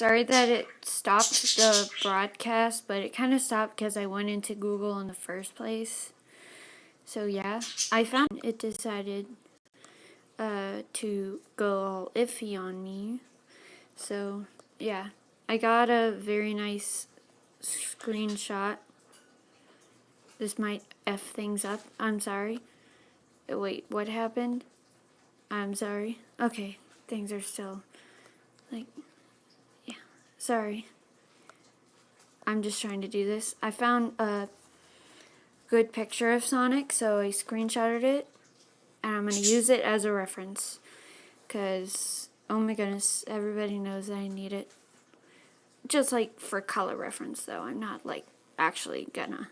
Sorry that it stopped the broadcast, but it kind of stopped because I went into Google in the first place. So yeah, I found it decided to go all iffy on me. So yeah, I got a very nice screenshot. This might F things up. I'm sorry. Wait, what happened? I'm sorry. Okay, things are still like, yeah, sorry. I'm just trying to do this. I found a good picture of Sonic, so I screenshotted it, and I'm going to use it as a reference, because, oh my goodness, everybody knows that I need it. Just like for color reference, though. I'm not, like, actually gonna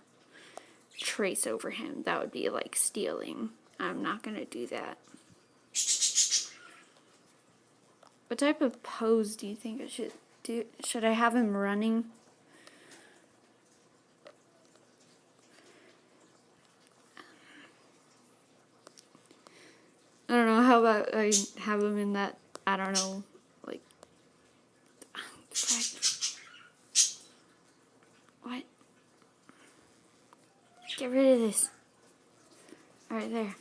trace over him. That would be, like, stealing. I'm not gonna do that. What type of pose do you think I should do? Should I have him running? I don't know, how about I have him in that, I don't know, like, what? Get rid of this. Alright, there.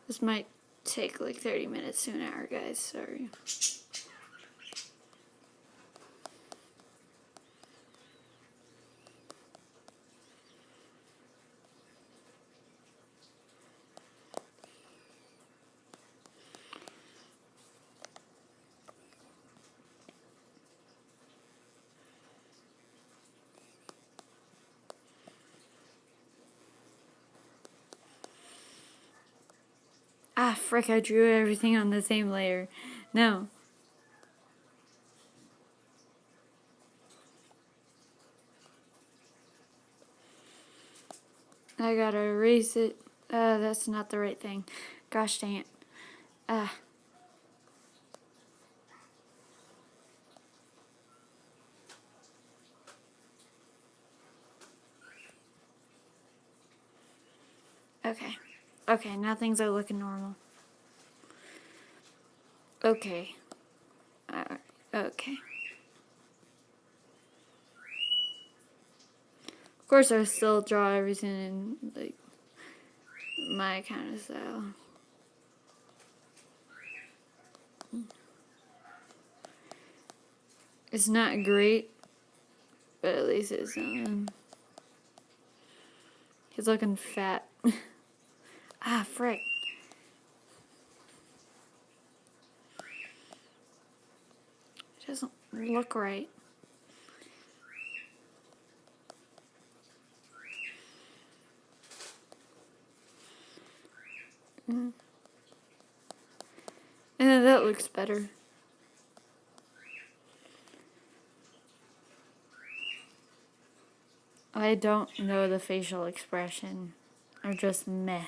This might take like 30 minutes to an hour, guys, sorry. Ah, frick, I drew everything on the same layer. No. I gotta erase it. That's not the right thing. Gosh dang it. Okay. Okay, now things are looking normal. Okay. Okay. Of course, I still draw everything in, like, my kind of style. It's not great, but at least it's something. He's looking fat. Ah, frick. It doesn't look right. That looks better. I don't know the facial expression. I'm just meh.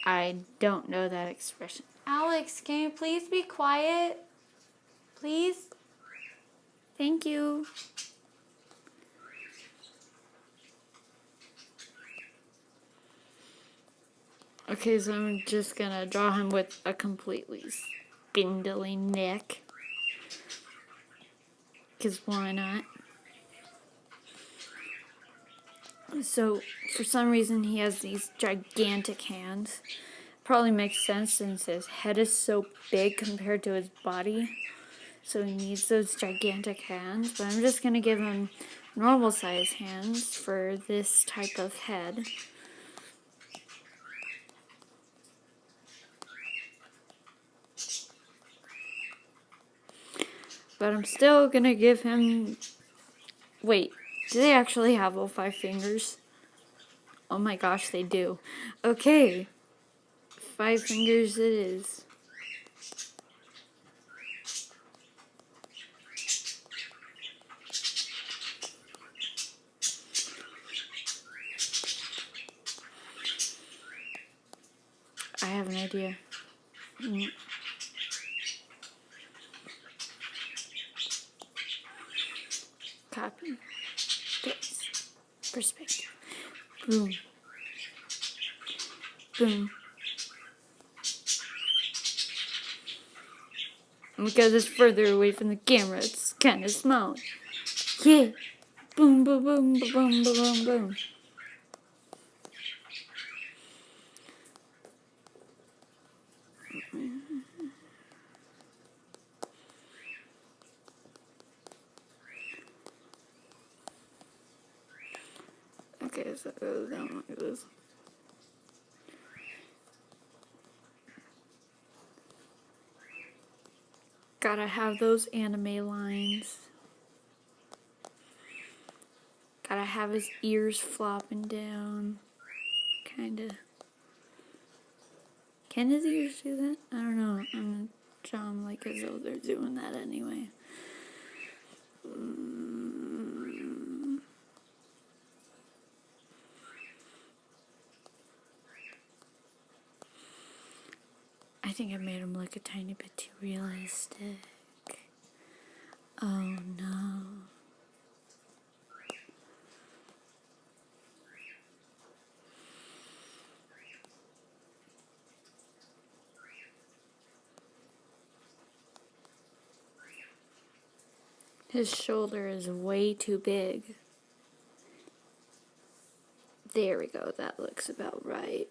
I don't know that expression. Alex, can you please be quiet? Please? Thank you. Okay, so I'm just gonna draw him with a completely spindly neck. Because why not? So, for some reason, he has these gigantic hands. Probably makes sense since his head is so big compared to his body. So he needs those gigantic hands. But I'm just going to give him normal size hands for this type of head. But I'm still going to give him... Wait, do they actually have all 5 fingers? Oh my gosh, they do. Okay. 5 fingers it is. I have an idea. Copy. Paste. Perspective. Boom. Boom. Because it's further away from the camera, it's kind of small. Yeah. Boom, boom, boom, boom, boom, boom, boom. Okay, so it goes down like this. Gotta have those anime lines. Gotta have his ears flopping down. Kinda. Can his ears do that? I don't know. I'm gonna draw them like as though they're doing that anyway. I think I made him look a tiny bit too realistic. Oh no. His shoulder is way too big. There we go, that looks about right.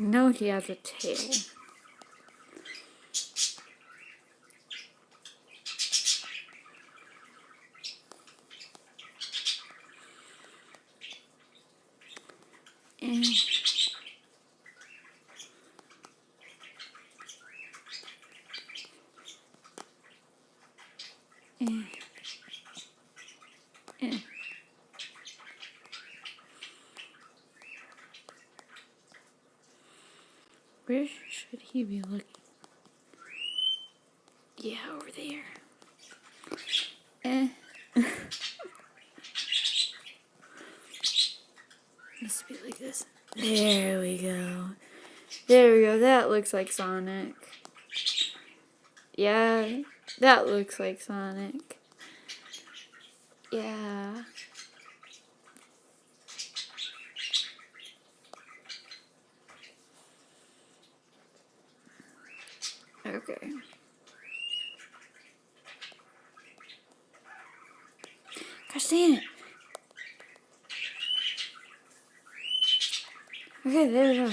I know he has a tail. And where should he be looking? Yeah, over there. Needs to be like this. There we go. There we go. That looks like Sonic. Yeah, that looks like Sonic. Yeah. Okay. Gosh dang it. Okay, there we go.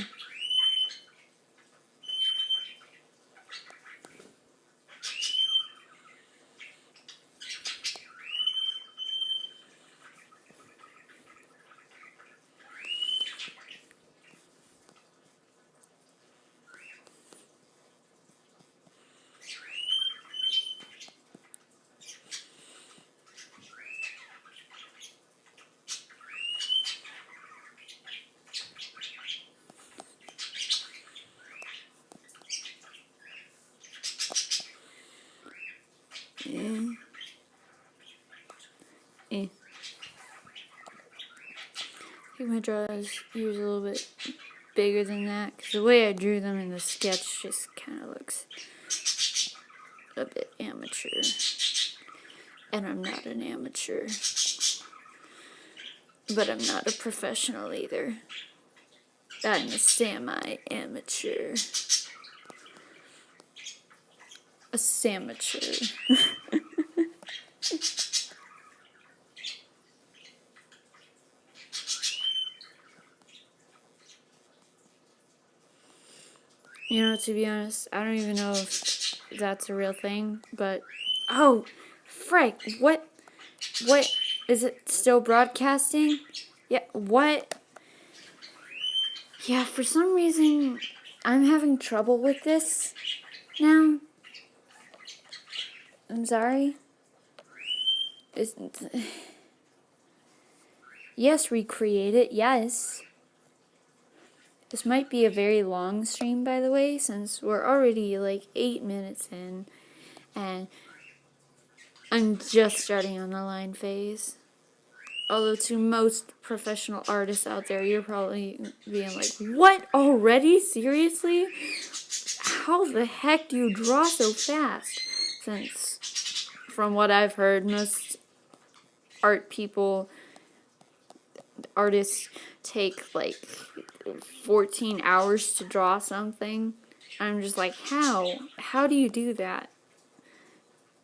I think my draw's ears a little bit bigger than that, because the way I drew them in the sketch just kind of looks a bit amateur. And I'm not an amateur. But I'm not a professional either. I'm a semi-amateur. A samateur. You know, to be honest, I don't even know if that's a real thing, but... Oh, frick, what? Is it still broadcasting? Yeah, what? Yeah, for some reason, I'm having trouble with this now. I'm sorry. Yes, recreate it, yes. This might be a very long stream, by the way, since we're already like 8 minutes in, and I'm just starting on the line phase. Although to most professional artists out there, you're probably being like, what, already? Seriously? How the heck do you draw so fast? Since, from what I've heard, most artists take like 14 hours to draw something. I'm just like, how? How do you do that?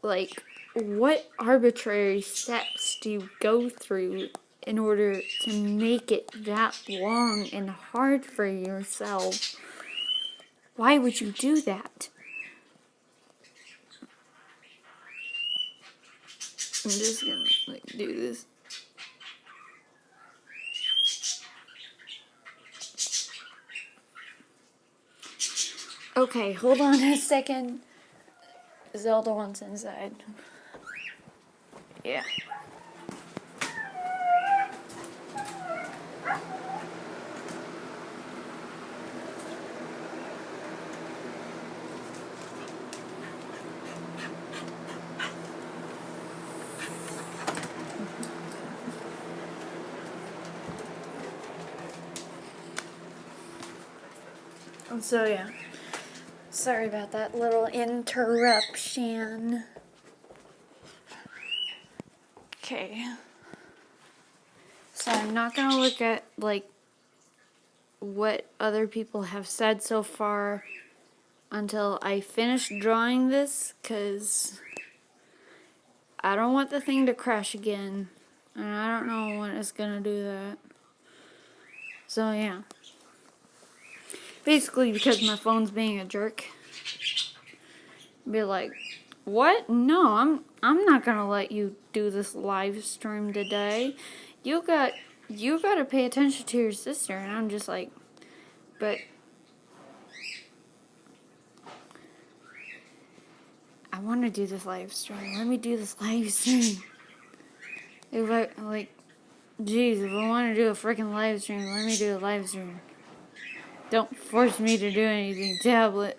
Like, what arbitrary steps do you go through in order to make it that long and hard for yourself? Why would you do that? I'm just gonna like do this. Okay, hold on a second. Zelda wants inside. Yeah. So yeah, sorry about that little interruption. Okay, so I'm not gonna look at like what other people have said so far until I finish drawing this, cause I don't want the thing to crash again, and I don't know when it's gonna do that. So yeah. Basically because my phone's being a jerk. Be like, what? No, I'm not gonna let you do this live stream today. You gotta pay attention to your sister. And I'm just like, but I want to do this live stream. Let me do this live stream. If I like, geez, if I want to do a freaking live stream, let me do a live stream. Don't force me to do anything, tablet.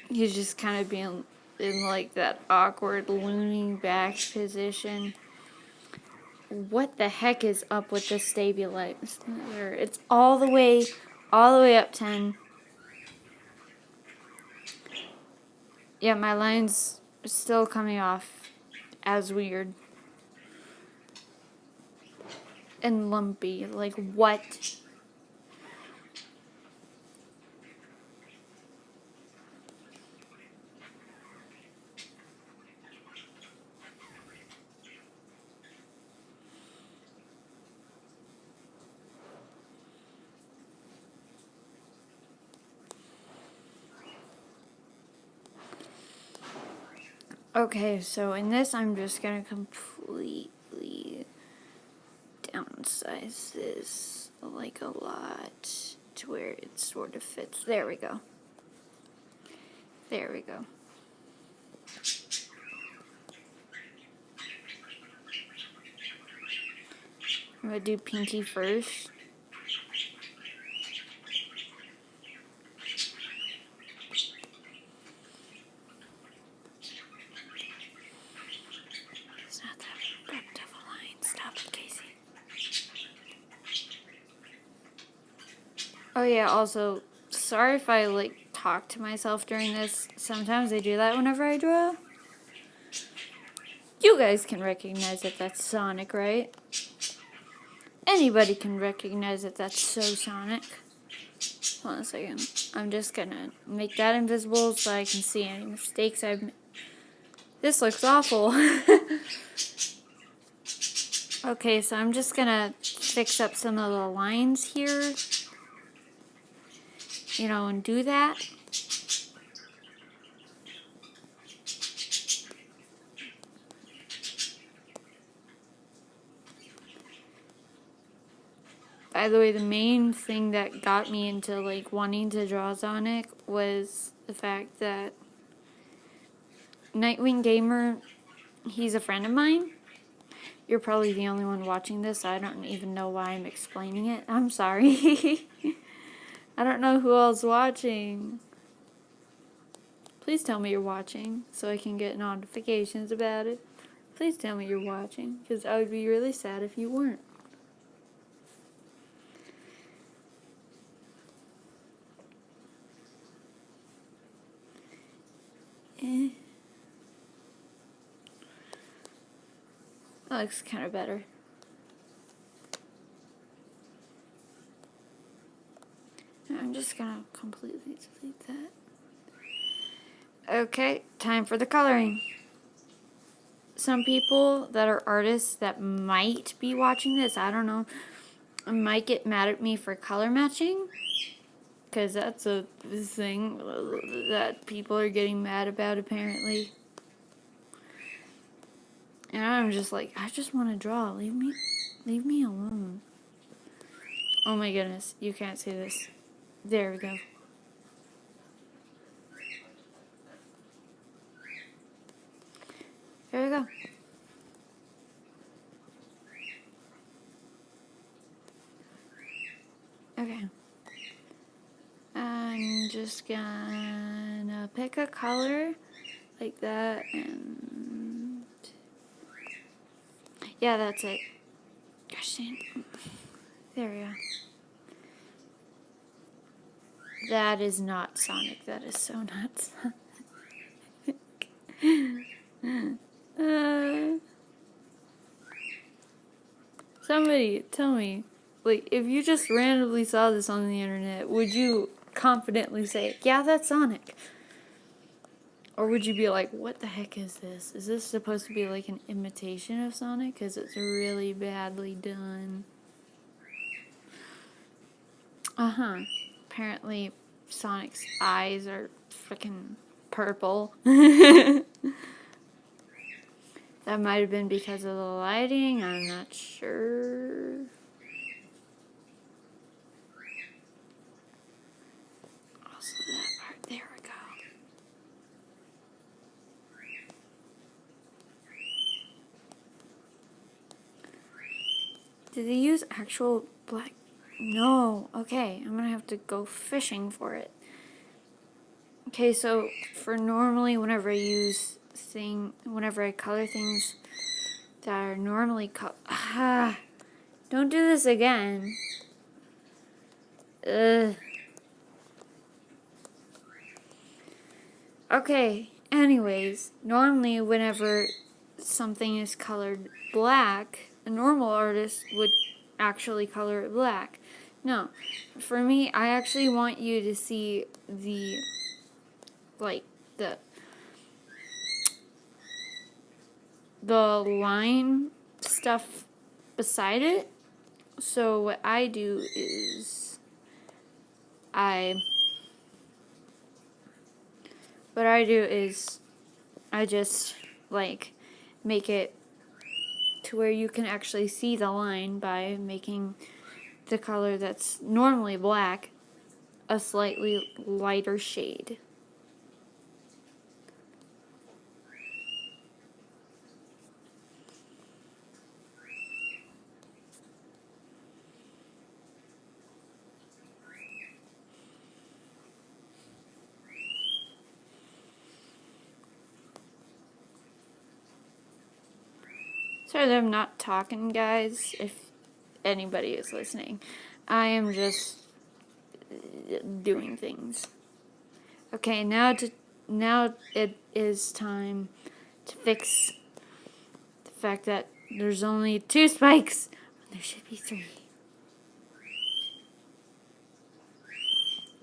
He's just kind of being in like that awkward leaning back position. What the heck is up with the stabilizer? It's all the way up 10. Yeah, my line's still coming off as weird. And lumpy. Like, what? Okay, so in this, I'm just gonna completely downsize this like a lot to where it sort of fits. There we go. There we go. I'm gonna do Pinky first. It's not that abrupt of a line. Stop it, Casey. Oh yeah, also, sorry if I like talk to myself during this. Sometimes I do that whenever I draw. You guys can recognize that that's Sonic, right? Anybody can recognize that that's so Sonic. Hold on a second. I'm just gonna make that invisible so I can see any mistakes I've made. This looks awful. Okay, so I'm just gonna fix up some of the lines here. You know, and do that. By the way, the main thing that got me into like wanting to draw Sonic was the fact that Nightwing Gamer, he's a friend of mine. You're probably the only one watching this, so I don't even know why I'm explaining it. I'm sorry. I don't know who else is watching. Please tell me you're watching so I can get notifications about it. Please tell me you're watching, because I would be really sad if you weren't. That looks kind of better. I'm just gonna completely delete that. Okay, time for the coloring. Some people that are artists that might be watching this, I don't know, might get mad at me for color matching, because that's a thing that people are getting mad about apparently. And I'm just like, I just want to draw. Leave me alone. Oh my goodness, you can't see this. There we go. There we go. Okay. I'm just gonna pick a color like that, and yeah, that's it. Gosh dang. There we go. That is not Sonic. That is so not Sonic. Somebody tell me, like, if you just randomly saw this on the internet, would you confidently say, yeah, that's Sonic? Or would you be like, what the heck is this? Is this supposed to be like an imitation of Sonic? Because it's really badly done. Apparently Sonic's eyes are freaking purple. That might have been because of the lighting, I'm not sure. Also that part, there we go. Did they use actual black? No. Okay, I'm gonna have to go fishing for it. Okay, so for normally whenever I color things that are normally don't do this again. Ugh. Okay, anyways, normally whenever something is colored black, a normal artist would actually color it black. No, for me, I actually want you to see the line stuff beside it. So what I do is I just like make it to where you can actually see the line by making the color that's normally black a slightly lighter shade. Sorry that I'm not talking, guys, if anybody is listening. I am just doing things. Okay, now it is time to fix the fact that there's only 2 spikes when there should be 3.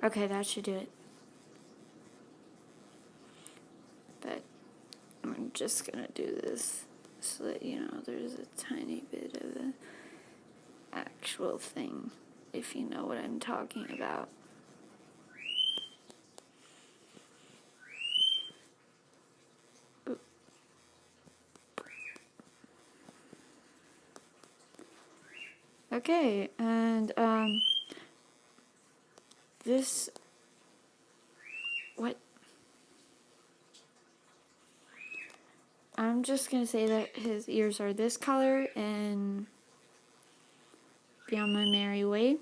Okay, that should do it. But I'm just gonna do this so that you know there's a tiny bit of the actual thing, if you know what I'm talking about. Okay, and this, what? I'm just gonna say that his ears are this color and be on my merry way.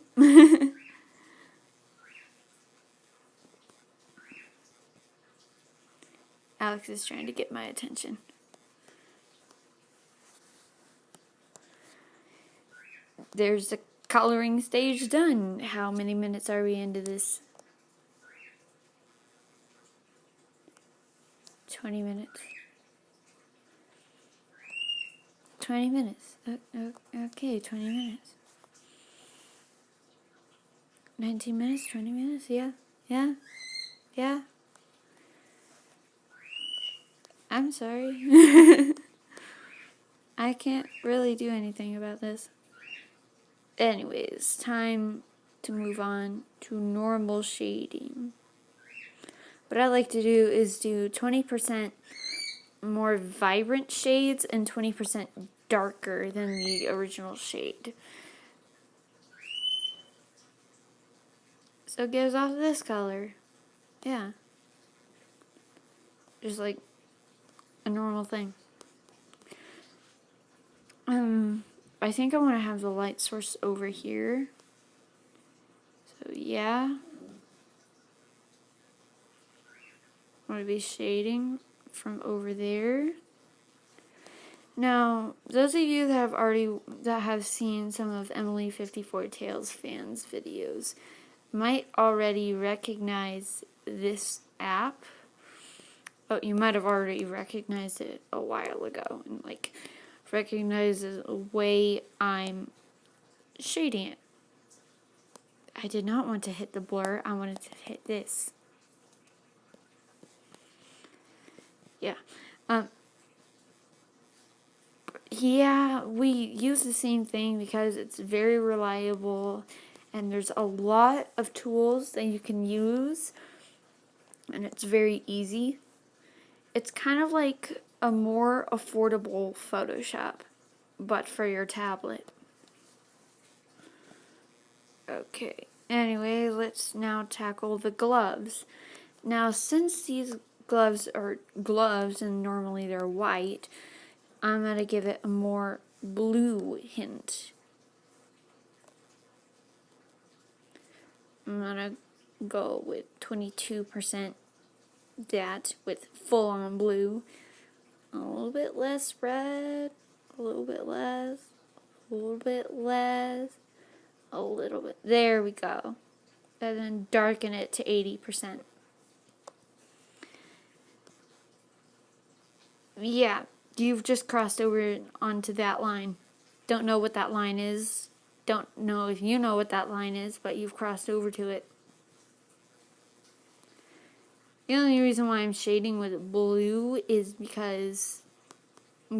Alex is trying to get my attention. There's the coloring stage done. How many minutes are we into this? 20 minutes. 20 minutes. Okay, 20 minutes. 19 minutes, 20 minutes, yeah. I'm sorry. I can't really do anything about this. Anyways, time to move on to normal shading. What I like to do is do 20% more vibrant shades and 20% darker than the original shade. So it gives off this color. Yeah. Just like a normal thing. I think I want to have the light source over here. So yeah. I'm going to be shading from over there. Now, those of you that have seen some of Emily 54 Tales fans videos might already recognize this app. Oh, you might have already recognized it a while ago and like recognize the way I'm shading it. I did not want to hit the blur. I wanted to hit this. Yeah. Yeah, we use the same thing because it's very reliable and there's a lot of tools that you can use and it's very easy. It's kind of like a more affordable Photoshop, but for your tablet. Okay, anyway, let's now tackle the gloves. Now, since these gloves are gloves and normally they're white, I'm going to give it a more blue hint. I'm going to go with 22% that with full on blue. A little bit less red, a little bit less, a little bit less, a little bit. There we go. And then darken it to 80%. Yeah, you've just crossed over onto that line. Don't know what that line is. Don't know if you know what that line is, but you've crossed over to it. The only reason why I'm shading with blue is because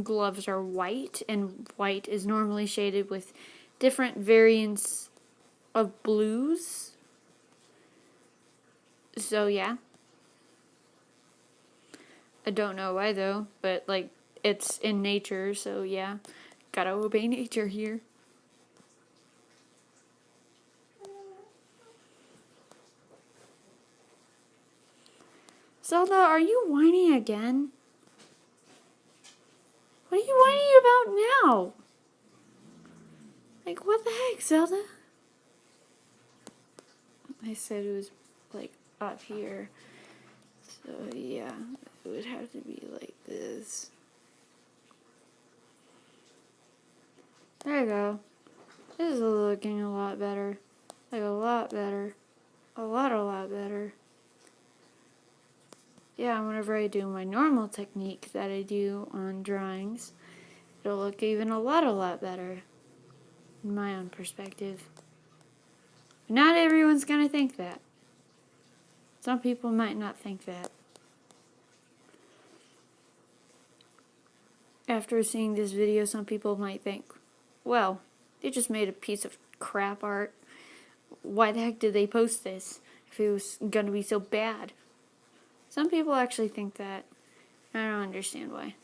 gloves are white, and white is normally shaded with different variants of blues. So yeah. I don't know why though, but like it's in nature, so yeah. Gotta obey nature here. Zelda, are you whining again? What are you whining about now? Like, what the heck, Zelda? I said it was like up here. So yeah, it would have to be like this. There you go. This is looking a lot better. Like a lot better. A lot better. Yeah, whenever I do my normal technique that I do on drawings, it'll look even a lot better. In my own perspective. Not everyone's gonna think that. Some people might not think that. After seeing this video, some people might think, well, they just made a piece of crap art. Why the heck did they post this if it was gonna be so bad? Some people actually think that. I don't understand why.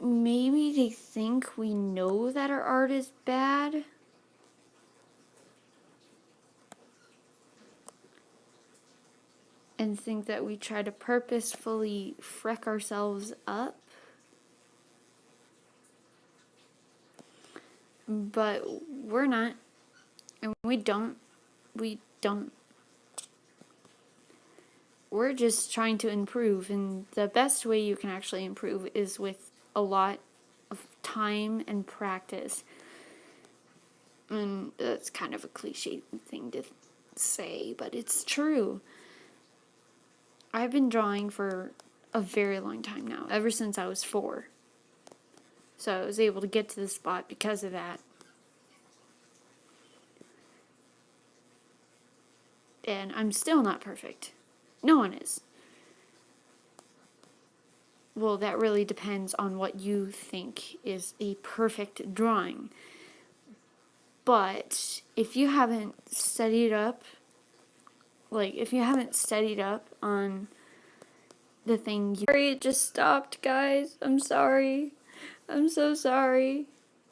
Maybe they think we know that our art is bad. And think that we try to purposefully freck ourselves up. But we're not. And we don't. we're just trying to improve, and the best way you can actually improve is with a lot of time and practice. And that's kind of a cliche thing to say, but it's true. I've been drawing for a very long time now, ever since I was 4. So I was able to get to this spot because of that. And I'm still not perfect. No one is. Well, that really depends on what you think is a perfect drawing. But if you haven't studied up, on the thing sorry, it just stopped, guys. I'm sorry. I'm so sorry.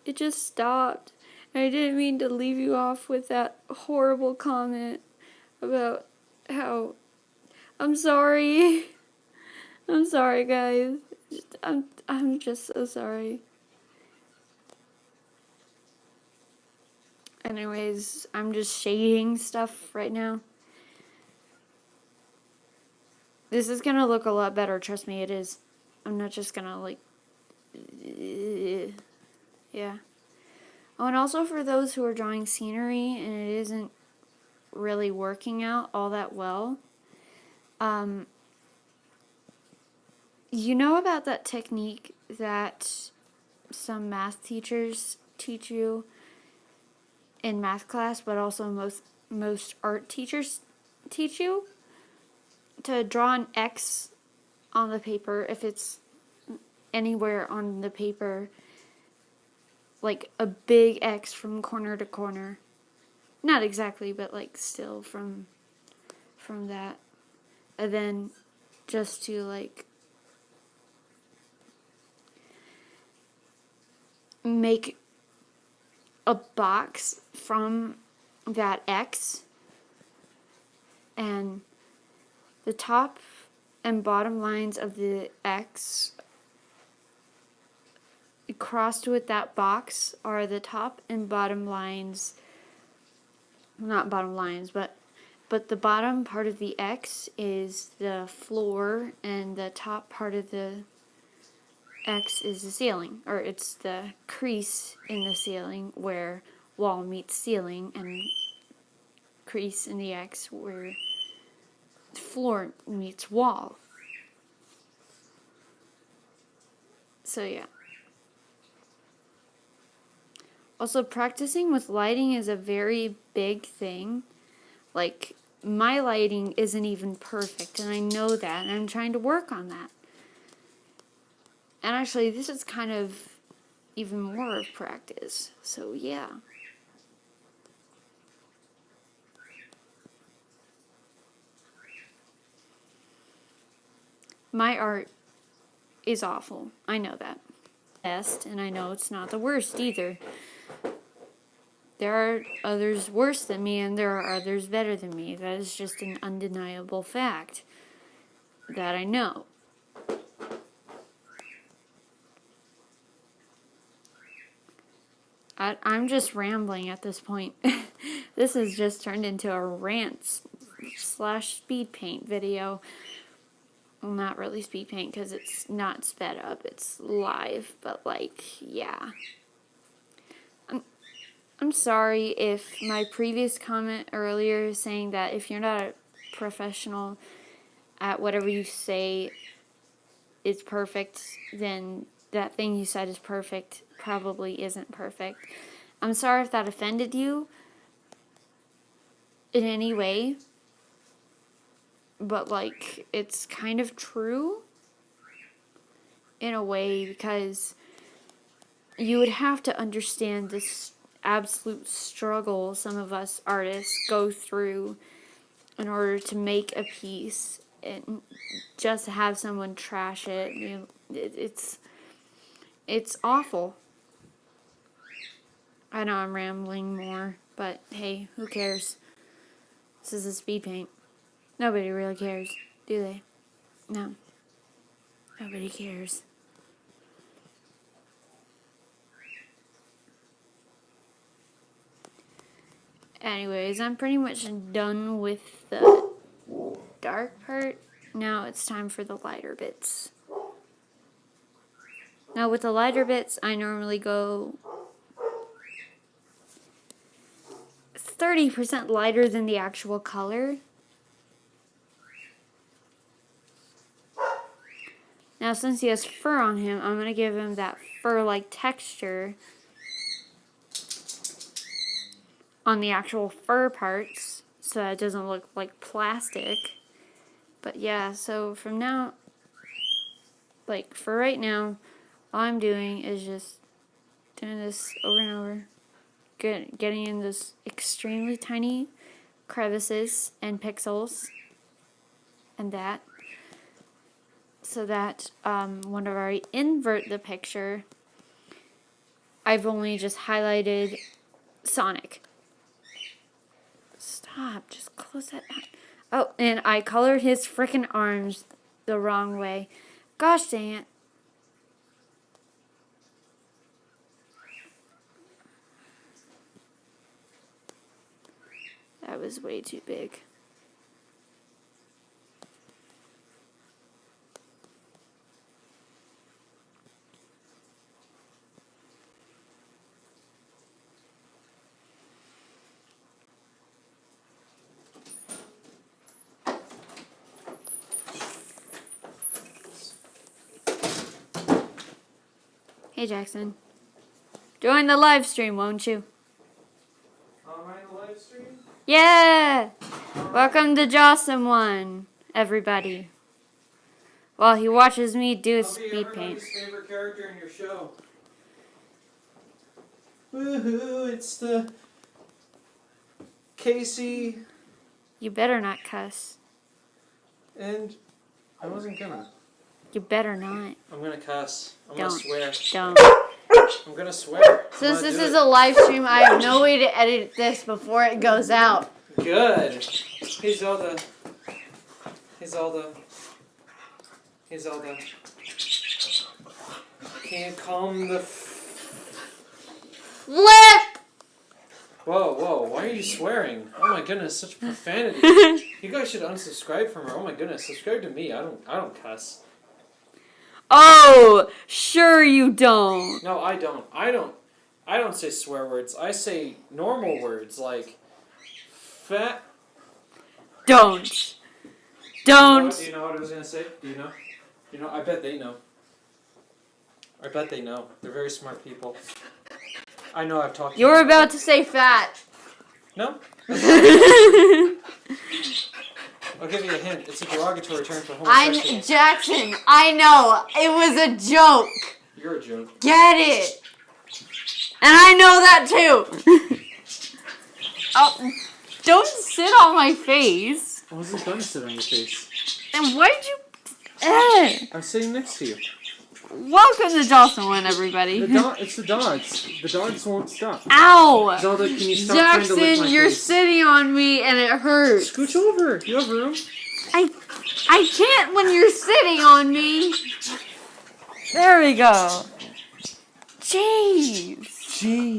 It just stopped. And I didn't mean to leave you off with that horrible comment about how... I'm sorry. I'm sorry, guys. I'm just so sorry. Anyways, I'm just shading stuff right now. This is gonna look a lot better, trust me, it is. I'm not just gonna, like... Yeah. Oh, and also for those who are drawing scenery and it isn't really working out all that well, you know about that technique that some math teachers teach you in math class, but also most art teachers teach you? To draw an X on the paper, if it's anywhere on the paper, like a big X from corner to corner. Not exactly, but like still from that. And then just to like make a box from that X, and the top and bottom lines of the X crossed with that box are the top and bottom lines, not bottom lines, but the bottom part of the X is the floor, and the top part of the X is the ceiling, or it's the crease in the ceiling where wall meets ceiling, and crease in the X where floor meets wall. So yeah. Also, practicing with lighting is a very big thing. Like, my lighting isn't even perfect, and I know that, and I'm trying to work on that. And actually, this is kind of even more of practice. So yeah. My art is awful. I know that. Best, and I know it's not the worst either. There are others worse than me, and there are others better than me. That is just an undeniable fact that I know. I'm just rambling at this point. This has just turned into a rant / speed paint video. Well, not really speed paint because it's not sped up, it's live, but like, yeah. I'm sorry if my previous comment earlier saying that if you're not a professional at whatever you say is perfect, then that thing you said is perfect probably isn't perfect. I'm sorry if that offended you in any way. But, like, it's kind of true in a way, because you would have to understand this absolute struggle some of us artists go through in order to make a piece, and just to have someone trash it. You know, it's awful. I know I'm rambling more, but hey, who cares? This is a speed paint. Nobody really cares, do they? No. Nobody cares. Anyways, I'm pretty much done with the dark part now it's time for the lighter bits. Now with the lighter bits, I normally go 30% lighter than the actual color. Now since he has fur on him, I'm going to give him that fur-like texture on the actual fur parts so that it doesn't look like plastic. But yeah, so from now, like for right now, all I'm doing is just doing this over and over, getting in those extremely tiny crevices and pixels and that, so that whenever I invert the picture, I've only just highlighted Sonic. Stop, just close that out. Oh, and I colored his frickin' arms the wrong way. Gosh dang it. That was way too big. Hey Jackson, join the live stream, won't you? Am I in the live stream? Yeah! Welcome to Jawsome One, everybody. While he watches me do a speed paint. Everybody's favorite character in your show. Woohoo! It's the Casey You better not cuss. and I wasn't gonna. You better not. I'm gonna cuss. I'm Don't. gonna swear. Don't. I'm gonna swear. Since this is a live stream, I have no way to edit this before it goes out. Good. Hey Zelda. Hey Zelda. Hey Zelda. Can you calm the Flip! Whoa, whoa, why are you swearing? Oh my goodness, such profanity. You guys should unsubscribe from her. Oh my goodness, subscribe to me. I don't cuss. Oh, sure you don't. No, I don't. I don't say swear words. I say normal words like fat. Don't. Don't. Do you know what I was gonna say? Do you know? You know, I bet they know. I bet they know. They're very smart people. I know I've talked to You're them. about to say fat. No? I'll give you a hint. It's a derogatory term for homosexual. Jackson, I know. It was a joke. You're a joke. Get it. And I know that too. Oh, don't sit on my face. I wasn't going to sit on your face. And why did you... I'm sitting next to you. Welcome to Jawsome One, everybody. It's the dogs. The dogs won't stop. Ow! Zelda, can you stop trying to lick Jackson, my you're face? sitting on me and it hurts. Scooch over. You have room. I can't when you're sitting on me. There we go. Jeez. Gee.